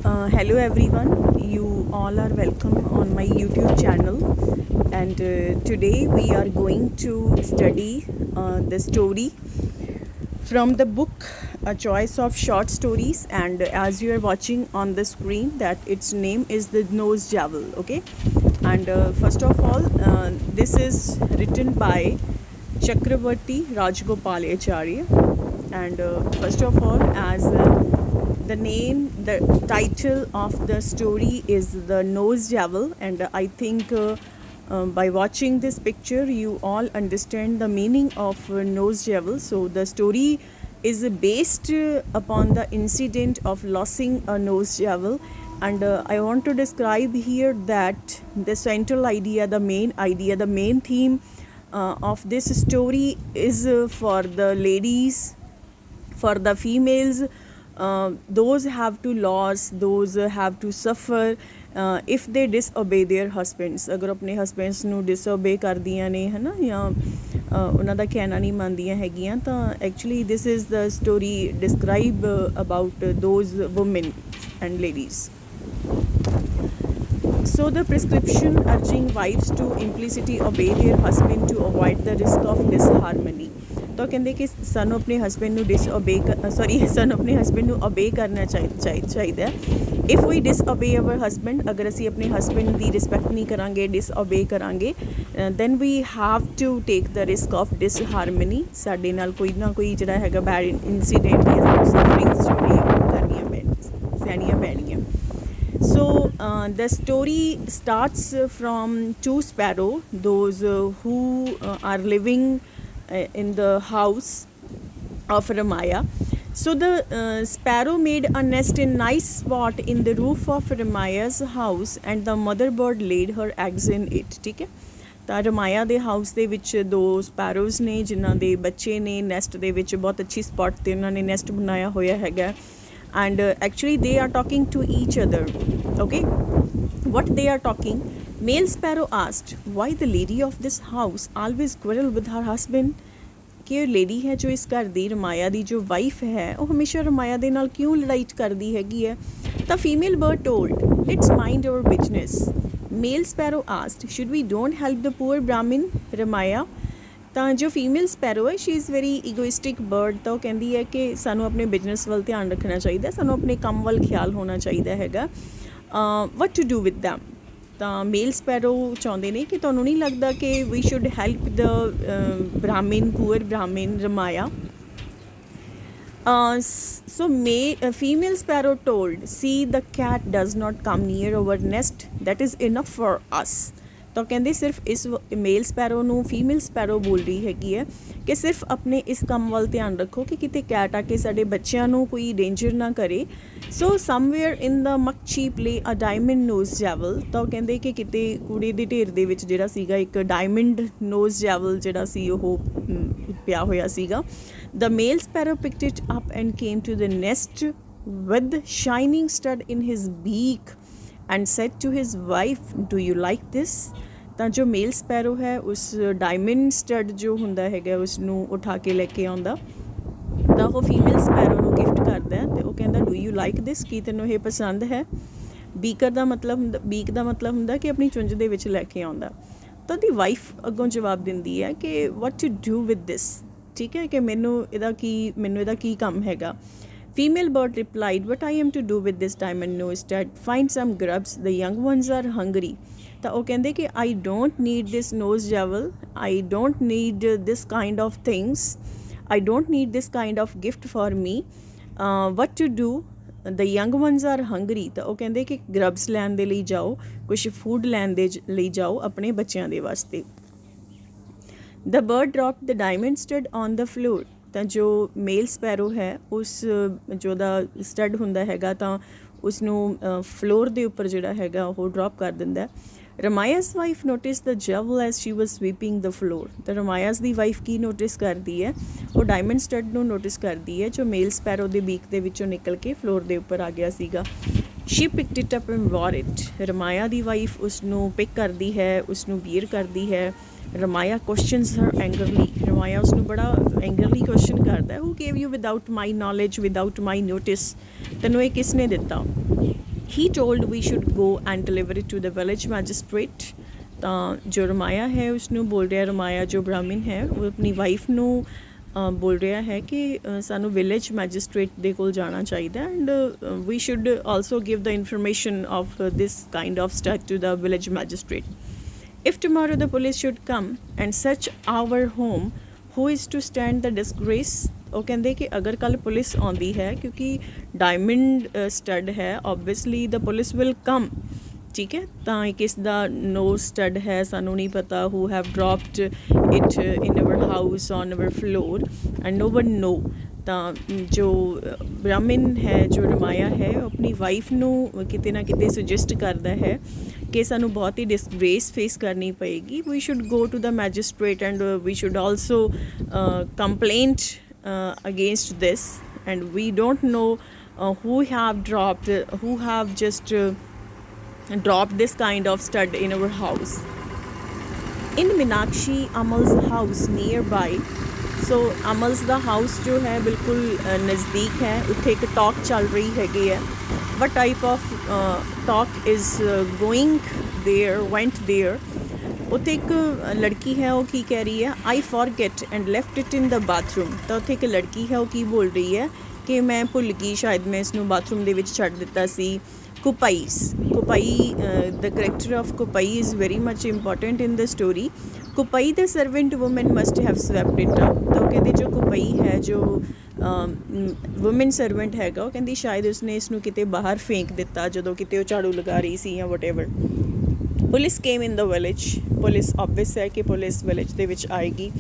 Hello everyone, you all are welcome on my YouTube channel, and today we are going to study the story from the book A Choice of Short Stories, and as you are watching on the screen that its name is The Nose Jowl. Okay, and first of all, this is written by Chakravarti Rajgopal Acharya, and first of all, as the title of the story is The Nose Jowl, and I think by watching this picture you all understand the meaning of nose jowl. So the story is based upon the incident of losing a nose jowl, and I want to describe here that the central idea, the main theme of this story is for the ladies, for the females. Those have to lose, those have to suffer if they disobey their husbands. ਅਗਰ ਆਪਣੇ husbands ਨੂੰ disobey ਕਰਦੀਆਂ ਨੇ ਹੈ ਨਾ, ਜਾਂ ਉਹਨਾਂ ਦਾ ਕਹਿਣਾ ਨਹੀਂ ਮੰਨਦੀਆਂ ਹੈਗੀਆਂ, ਤਾਂ actually this is the story describe about those women and ladies. So the prescription urging wives to implicitly obey their husband to avoid the risk of disharmony. तो कहते कि सानू अपने हसबैंड नू सानू अपने हसबैंड नू ओबे करना चाहिए. If we disobey our husband, अगर असी अपने हसबैंड की रिस्पैक्ट नहीं करांगे, डिसओबे करांगे, then we have to take the risk of disharmony. साडे नाल कोई ना कोई जिहड़ा हैगा बैड इंसीडेंट या सफरिंग्स जोड़ी करनियां सहनियां पैणियां. So the story starts from two sparrow, those who are living in the house of Ramaya. So the sparrow made a nest in nice spot in the roof of Ramaya's house, and the mother bird laid her eggs in it. ठीक है, ਤਾਂ ਰਮਾਇਆ ਦੇ house ਦੇ ਵਿੱਚ ਦੋ ਸਪੈਰੋਜ਼ ਨੇ ਜਿਨ੍ਹਾਂ ਦੇ ਬੱਚੇ ਨੇ. ਨੈਸਟ ਦੇ ਵਿੱਚ ਬਹੁਤ ਅੱਛੀ ਸਪੌਟ 'ਤੇ ਉਹਨਾਂ ਨੇ ਨੈਸਟ ਬਣਾਇਆ ਹੋਇਆ ਹੈਗਾ, and actually they are talking to each other. Okay, what they are talking, male sparrow asked, why the lady of this house always quarrel with her husband. कि लेडी है जो इस घर ਦੀ ਰਮਾਇਆ ਦੀ ਜੋ ਵਾਈਫ ਹੈ ਉਹ ਹਮੇਸ਼ਾ ਰਮਾਇਆ ਦੇ ਨਾਲ ਕਿਉਂ ਲੜਾਈ ਕਰਦੀ ਹੈਗੀ ਹੈ. ਤਾਂ female bird told, let's mind our business. Male sparrow asked, should we don't help the poor Brahman Ramaiya. ਤਾਂ ਜੋ ਫੀਮੇਲ ਸਪੈਰੋ ਹੈ, she is very egoistic bird. ਤਾਂ ਉਹ ਕਹਿੰਦੀ ਹੈ ਕਿ ਸਾਨੂੰ ਆਪਣੇ ਬਿਜ਼ਨਸ ਵੱਲ ਧਿਆਨ ਰੱਖਣਾ ਚਾਹੀਦਾ, ਸਾਨੂੰ ਆਪਣੇ ਕੰਮ ਵੱਲ ਖਿਆਲ ਹੋਣਾ ਚਾਹੀਦਾ ਹੈਗਾ. ਵਟ ਟੂ ਡੂ ਵਿਦ ਦੈਮ. ਤਾਂ ਮੇਲ ਸਪੈਰੋ ਚਾਹੁੰਦੇ ਨੇ ਕਿ ਤੁਹਾਨੂੰ ਨਹੀਂ ਲੱਗਦਾ ਕਿ ਵੀ ਸ਼ੁੱਡ ਹੈਲਪ ਦ ਬ੍ਰਾਹਮਣ, poor Brahman ਰਮਾਇਆ. So female sparrow told, see, the cat does not come near our nest, that is enough for us. ਤਾਂ ਕਹਿੰਦੇ ਸਿਰਫ ਇਸ ਮੇਲ ਸਪੈਰੋ ਨੂੰ ਫੀਮੇਲ ਸਪੈਰੋ ਬੋਲ ਰਹੀ ਹੈਗੀ ਹੈ ਕਿ ਸਿਰਫ ਆਪਣੇ ਇਸ ਕੰਮ ਵੱਲ ਧਿਆਨ ਰੱਖੋ ਕਿ ਕਿਤੇ ਕੈਟ ਆ ਕੇ ਸਾਡੇ ਬੱਚਿਆਂ ਨੂੰ ਕੋਈ ਡੇਂਜਰ ਨਾ ਕਰੇ. ਸੋ ਸਮਵੇਅਰ ਇਨ ਦਾ ਮੱਛੀ ਪਲੇ ਅ ਡਾਇਮੰਡ ਨੋਜ਼ ਜੈਵਲ. ਤਾਂ ਉਹ ਕਹਿੰਦੇ ਕਿ ਕਿਤੇ ਕੂੜੇ ਦੇ ਢੇਰ ਦੇ ਵਿੱਚ ਜਿਹੜਾ ਸੀਗਾ ਇੱਕ ਡਾਇਮੰਡ ਨੋਜ਼ ਜੈਵਲ ਜਿਹੜਾ ਸੀ ਉਹ ਪਿਆ ਹੋਇਆ ਸੀਗਾ. The male sparrow picked it up and came to the nest with shining stud in his beak and said to his wife, do you like this? ਤਾਂ ਜੋ ਮੇਲ ਸਪੈਰੋ ਹੈ ਉਸ ਡਾਇਮੰਡ ਸਟੱਡ ਜੋ ਹੁੰਦਾ ਹੈਗਾ ਉਸ ਨੂੰ ਉਠਾ ਕੇ ਲੈ ਕੇ ਆਉਂਦਾ, ਤਾਂ ਉਹ ਫੀਮੇਲ ਸਪੈਰੋ ਨੂੰ ਗਿਫਟ ਕਰਦਾ ਅਤੇ ਉਹ ਕਹਿੰਦਾ, ਡੂ ਯੂ ਲਾਈਕ ਦਿਸ, ਕੀ ਤੈਨੂੰ ਇਹ ਪਸੰਦ ਹੈ. ਬੀਕ ਦਾ ਮਤਲਬ ਹੁੰਦਾ ਕਿ ਆਪਣੀ ਚੁੰਝ ਦੇ ਵਿੱਚ ਲੈ ਕੇ ਆਉਂਦਾ. ਤਾਂ ਦੀ ਵਾਈਫ ਅੱਗੋਂ ਜਵਾਬ ਦਿੰਦੀ ਹੈ ਕਿ ਵਟ ਟੂ ਡੂ ਵਿਦ ਦਿਸ. ਠੀਕ ਹੈ, ਕਿ ਮੈਨੂੰ ਇਹਦਾ ਕੀ ਕੰਮ ਹੈਗਾ. Female bird replied, what I am to do with this diamond nose stud? Find some grubs, the young ones are hungry. ਤਾਂ ਉਹ ਕਹਿੰਦੇ ਕਿ I don't need this nose jowl, I don't need this kind of things, I don't need this kind of gift for me. What to do? The young ones are hungry. ਤਾਂ ਉਹ ਕਹਿੰਦੇ ਕਿ ਗਰਬਸ ਲੈਣ ਦੇ ਲਈ ਜਾਓ, ਕੁਛ ਫੂਡ ਲੈਣ ਦੇ ਲਈ ਜਾਓ ਆਪਣੇ ਬੱਚਿਆਂ ਦੇ ਵਾਸਤੇ. The bird dropped the diamond stud on the floor. ਤਾਂ ਜੋ ਮੇਲ ਸਪੈਰੋ ਹੈ ਉਸ ਜੋ ਦਾ ਸਟੱਡ ਹੁੰਦਾ ਹੈਗਾ ਤਾਂ ਉਸਨੂੰ ਫਲੋਰ ਦੇ ਉੱਪਰ ਜਿਹੜਾ ਹੈਗਾ ਉਹ ਡਰੋਪ ਕਰ ਦਿੰਦਾ. ਰਮਾਇਆਸ ਵਾਈਫ ਨੋਟਿਸ ਦ ਜਵਲ ਐਜ਼ ਸ਼ੀ ਵਾਜ਼ ਸਵੀਪਿੰਗ ਦ ਫਲੋਰ. ਤਾਂ ਰਮਾਇਆਸ ਦੀ ਵਾਈਫ ਕੀ ਨੋਟਿਸ ਕਰਦੀ ਹੈ, ਉਹ ਡਾਇਮੰਡ ਸਟੱਡ ਨੂੰ ਨੋਟਿਸ ਕਰਦੀ ਹੈ ਜੋ ਮੇਲ ਸਪੈਰੋ ਦੇ ਬੀਕ ਦੇ ਵਿੱਚੋਂ ਨਿਕਲ ਕੇ ਫਲੋਰ ਦੇ ਉੱਪਰ ਆ ਗਿਆ ਸੀਗਾ. She picked it up and wore it. Ramaya ਦੀ ਵਾਈਫ ਉਸਨੂੰ ਪਿਕ ਕਰਦੀ ਹੈ, ਉਸਨੂੰ ਵੀਅਰ ਕਰਦੀ ਹੈ. ਰਮਾਇਆ ਕੁਐਸਚਨਸ ਹਰ ਐਂਗਰਲੀ. ਰਮਾਇਆ ਉਸਨੂੰ ਬੜਾ ਐਂਗਰਲੀ ਕੁਐਸਚਨ ਕਰਦਾ, who gave you without my knowledge, without my notice, ਤੈਨੂੰ ਇਹ ਕਿਸ ਨੇ ਦਿੱਤਾ. He told we should go and deliver it to the village magistrate। ਤਾਂ ਜੋ ਰਮਾਇਆ ਹੈ ਉਸਨੂੰ ਬੋਲ ਰਿਹਾ, ਰਮਾਇਆ ਜੋ ਬ੍ਰਾਹਮਣ ਹੈ ਉਹ ਆਪਣੀ ਵਾਈਫ ਨੂੰ ਬੋਲ ਰਿਹਾ ਹੈ ਕਿ ਸਾਨੂੰ ਵਿਲੇਜ ਮੈਜਿਸਟ੍ਰੇਟ ਦੇ ਕੋਲ ਜਾਣਾ ਚਾਹੀਦਾ and we should also give the information of this kind of stuff to the village magistrate. If tomorrow the police should come and search our home who is to stand the disgrace. ਉਹ ਕਹਿੰਦੇ ਕਿ ਅਗਰ ਕੱਲ੍ਹ police ਆਉਂਦੀ ਹੈ ਕਿਉਂਕਿ diamond stud ਹੈ obviously the police will come, ਠੀਕ ਹੈ। ਤਾਂ ਇਹ ਕਿਸ ਦਾ ਨੋ ਸਟੱਡ ਹੈ ਸਾਨੂੰ ਨਹੀਂ ਪਤਾ, who have dropped it in our house on our floor and no one know. ਤਾਂ ਜੋ ਬ੍ਰਾਹਮਣ ਹੈ ਜੋ ਰਮਾਇਆ ਹੈ ਉਹ ਆਪਣੀ ਵਾਈਫ ਨੂੰ ਕਿਤੇ ਨਾ ਕਿਤੇ ਸੁਜੈਸਟ ਕਰਦਾ ਹੈ ਕਿ ਸਾਨੂੰ ਬਹੁਤ ਹੀ ਡਿਸਗ੍ਰੇਸ ਫੇਸ ਕਰਨੀ ਪਏਗੀ। We should go to the magistrate and we should also complaint against this, and we don't know who have just dropped this kind of stud in our house। In Meenakshi Amal's house nearby, so Amal's the house ਜੋ ਹੈ ਬਿਲਕੁਲ ਨਜ਼ਦੀਕ ਹੈ, ਉੱਥੇ ਇੱਕ talk ਚੱਲ ਰਹੀ ਹੈਗੀ ਹੈ। what type of talk is went there। ਉੱਥੇ ਇੱਕ ਲੜਕੀ ਹੈ ਉਹ ਕੀ ਕਹਿ ਰਹੀ ਹੈ, I forget and left it in the bathroom. ਤਾਂ ਉੱਥੇ ਇੱਕ ਲੜਕੀ ਹੈ ਉਹ ਕੀ ਬੋਲ ਰਹੀ ਹੈ ਕਿ ਮੈਂ ਭੁੱਲ ਗਈ, ਸ਼ਾਇਦ ਮੈਂ ਇਸਨੂੰ ਬਾਥਰੂਮ ਦੇ ਵਿੱਚ ਛੱਡ ਦਿੱਤਾ ਸੀ। Kupai the character of Kupai is very much important in the story. Kupai the servant woman must have swapped it up. ਤਾਂ ਉਹ ਕਹਿੰਦੇ ਜੋ ਕੁਪਾਈ ਹੈ ਜੋ ਵੂਮਨ ਸਰਵੈਂਟ ਹੈਗਾ ਉਹ ਕਹਿੰਦੀ ਸ਼ਾਇਦ ਉਸਨੇ ਇਸਨੂੰ ਕਿਤੇ ਬਾਹਰ ਫੇਂਕ ਦਿੱਤਾ ਜਦੋਂ ਕਿਤੇ ਉਹ ਝਾੜੂ ਲਗਾ ਰਹੀ ਸੀ ਜਾਂ ਵਟਐਵਰ। ਪੁਲਿਸ ਕੇਮ ਇਨ ਦ ਵਿਲੇਜ। ਪੁਲਿਸ ਓਬਵੀਅਸ ਹੈ ਕਿ ਪੁਲਿਸ ਵਿਲੇਜ ਦੇ ਵਿੱਚ ਆਏਗੀ।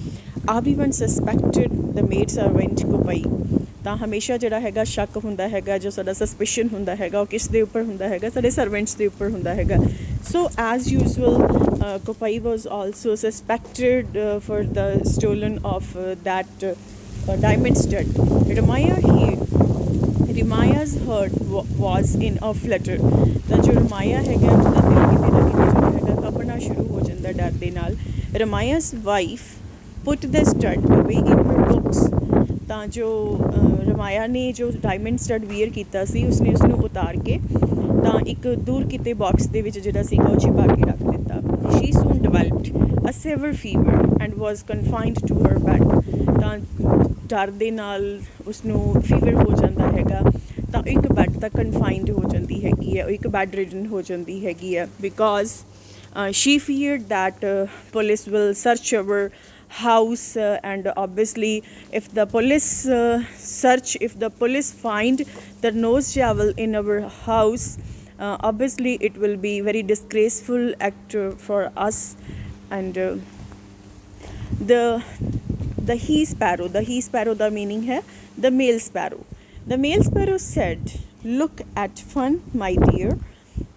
ਐਵਰੀਵਨ ਸਸਪੈਕਟਡ ਦ ਮੇਡ ਸਰਵੈਂਟ ਕੁਪਾਈ। ਤਾਂ ਹਮੇਸ਼ਾ ਜਿਹੜਾ ਹੈਗਾ ਸ਼ੱਕ ਹੁੰਦਾ ਹੈਗਾ, ਜੋ ਸਾਡਾ ਸਸਪੀਸ਼ਨ ਹੁੰਦਾ ਹੈਗਾ ਉਹ ਕਿਸ ਦੇ ਉੱਪਰ ਹੁੰਦਾ ਹੈਗਾ, ਸਾਡੇ ਸਰਵੈਂਟਸ ਦੇ ਉੱਪਰ ਹੁੰਦਾ ਹੈਗਾ। So as usual Kupai was also suspected for the stolen of that diamond stud। Ramaya's heart was in a flutter। ਤਾਂ ਜੋ ਰਮਾਇਆ ਹੈਗਾ ਉਹਦਾ ਦਿਲ ਕਿਤੇ ਨਾ ਕਿਤੇ ਜਿਹੜਾ ਹੈਗਾ ਕੰਬਣਾ ਸ਼ੁਰੂ ਹੋ ਜਾਂਦਾ ਡਰ ਦੇ ਨਾਲ। Ramaya's wife put the stud away in her books। ਤਾਂ ਜੋ ਰਮਾਇਆ ਨੇ ਜੋ ਡਾਇਮੰਡ ਸਟੱਡ ਵੀਅਰ ਕੀਤਾ ਸੀ ਉਸਨੇ ਉਸਨੂੰ ਉਤਾਰ ਕੇ ਤਾਂ ਇੱਕ ਦੂਰ ਕਿਤੇ ਬਾਕਸ ਦੇ ਵਿੱਚ ਜਿਹੜਾ ਸੀਗਾ ਉਹ ਛਿਪਾ ਕੇ ਰੱਖ ਦਿੱਤਾ। She soon developed a severe fever and was confined to her bed। ਤਾਂ ਡਰ ਦੇ ਨਾਲ ਉਸਨੂੰ ਫੀਵਰ ਹੋ ਜਾਂਦਾ ਹੈਗਾ ਤਾਂ ਇੱਕ ਬੈੱਡ ਤੱਕ ਕਨਫਾਈਨਡ ਹੋ ਜਾਂਦੀ ਹੈਗੀ ਹੈ, ਉਹ ਇੱਕ ਬੈੱਡ ਰਿਡਨ ਹੋ ਜਾਂਦੀ ਹੈਗੀ ਹੈ because she feared that police will search our house and obviously if the police find the nose jowl in our house, obviously it will be very disgraceful act for us। and the he sparrow the meaning hai the male sparrow said, look at fun my dear,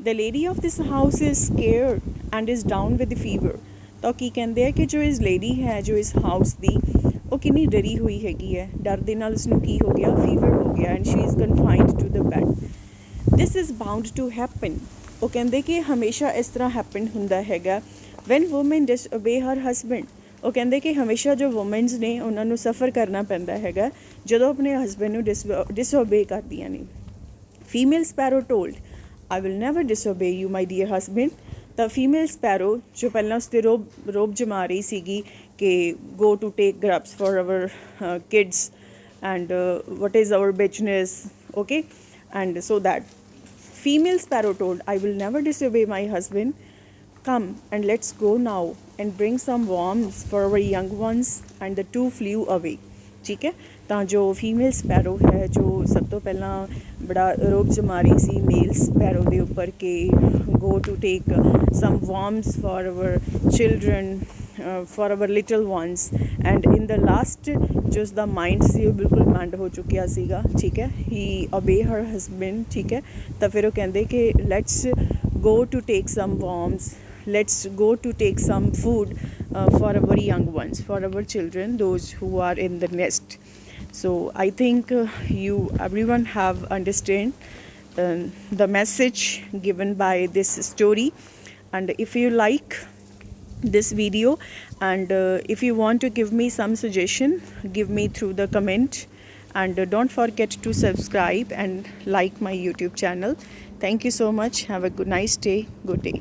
the lady of this house is scared and is down with the fever। ਤਾਂ ਕੀ ਕਹਿੰਦੇ ਆ ਕਿ ਜੋ ਇਸ lady ਹੈ ਜੋ ਇਸ house ਦੀ ਉਹ ਕਿੰਨੀ ਡਰੀ ਹੋਈ ਹੈਗੀ ਹੈ, ਡਰ ਦੇ ਨਾਲ ਉਸਨੂੰ ਕੀ ਹੋ ਗਿਆ, ਫੀਵਰ ਹੋ ਗਿਆ and she is confined to the bed. This is bound to happen. ਉਹ ਕਹਿੰਦੇ ਕਿ ਹਮੇਸ਼ਾ ਇਸ ਤਰ੍ਹਾਂ ਹੈਪਨ ਹੁੰਦਾ ਹੈਗਾ when woman disobey her husband. ਉਹ ਕਹਿੰਦੇ ਕਿ ਹਮੇਸ਼ਾ ਜੋ ਵੂਮਨਸ ਨੇ ਉਹਨਾਂ ਨੂੰ ਸਫਰ ਕਰਨਾ ਪੈਂਦਾ ਹੈਗਾ ਜਦੋਂ ਆਪਣੇ ਹਸਬੈਂਡ ਨੂੰ ਡਿਸਓਬੇ ਕਰਦੀਆਂ ਨੇ। Female sparrow told, I will never disobey you my dear husband. ਤਾਂ ਫੀਮੇਲ ਸਪੈਰੋ ਜੋ ਪਹਿਲਾਂ ਉਸਤੇ ਰੋਬ ਜਮਾ ਰਹੀ ਸੀਗੀ ਕਿ go to take grubs for our kids and what is our business, okay. And so that female sparrow told, I will never disobey my husband, come and let's go now and bring some worms for our young ones। and the two flew away। ਠੀਕ ਹੈ। ਤਾਂ ਜੋ female sparrow ਹੈ ਜੋ ਸਭ ਤੋਂ ਪਹਿਲਾਂ ਬੜਾ ਰੋਬ ਜਮਾ ਰਹੀ ਸੀ ਮੇਲ ਸਪੈਰੋ ਦੇ ਉੱਪਰ ਕਿ go to take some worms for our children, for our little ones। and in the last ਜੋ ਉਸਦਾ ਮਾਈਂਡ ਸੀ ਉਹ ਬਿਲਕੁਲ ਮੰਡ ਹੋ ਚੁੱਕਿਆ ਸੀਗਾ, ਠੀਕ ਹੈ। he obey her husband, ਠੀਕ ਹੈ। ਤਾਂ ਫਿਰ ਉਹ ਕਹਿੰਦੇ ਕਿ let's go to take some worms, let's go to take some food for our young ones, for our children, those who are in the nest। so I think everyone have understand the message given by this story। and if you like this video and if you want to give me some suggestion, give me through the comment। and don't forget to subscribe and like my YouTube channel। Thank you so much, have a good nice day, good day.